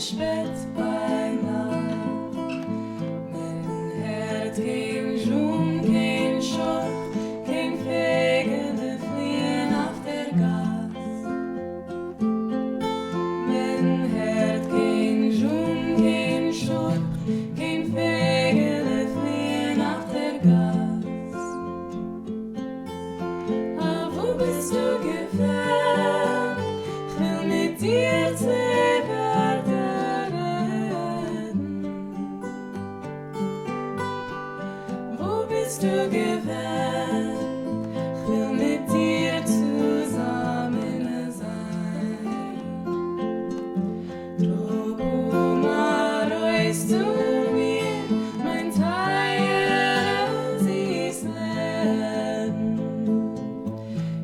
spät bei Nacht. Mein Herz kein Schum, kein Schott, kein Fegele fliehen auf der Gas. Mein Herz kein Schum, kein Schott, kein Fegele fliehen auf der Gas. Ah, wo bist du gefällt? Ich will mit dir zu bist du gewählt, ich will mit dir zusammen sein. Drogoma reust du mir, mein Teil aus Leben.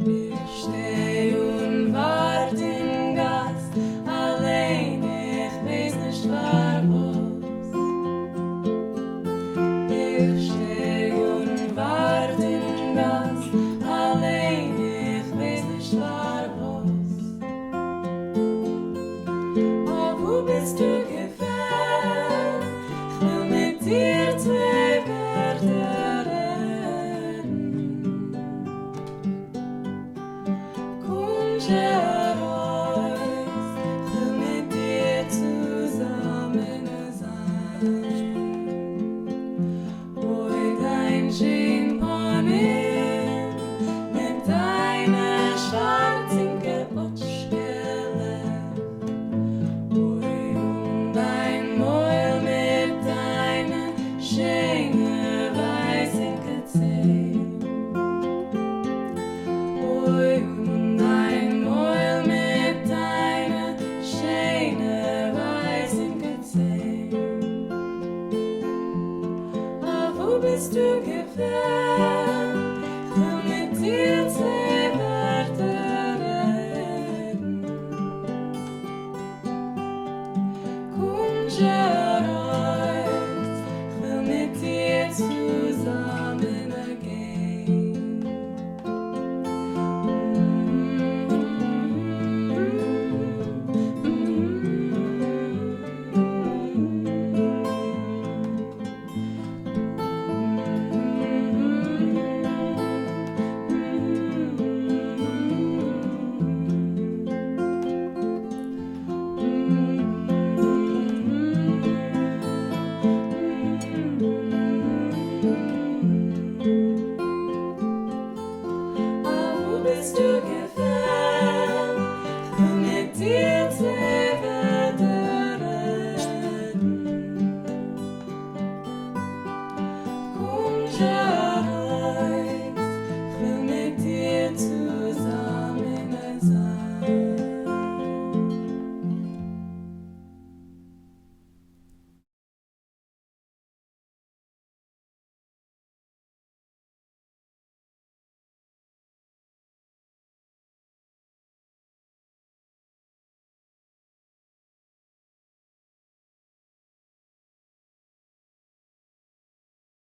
Ich steh und wart im Gas, allein, ich weiß nicht warum. Ich steh und wart im Gas, allein, ich weiß nicht warum. Oh, wo bist du gefällt? Ich will mit dir zwei Wörter reden. Komm schon raus, ich will mit dir zusammen sein. Schön Pony mit deiner schwarzen Geburtsstelle. Ui, und dein Mäul mit deiner schönen weißen Zähne. Ui, und dein Mäul mit deiner schönen weißen Zähne. Ah, wo bist du gefällt? Ich will mit dir zwei Wörter reden. Komm schon raus, ich will mit dir zusammen gehen. Bist du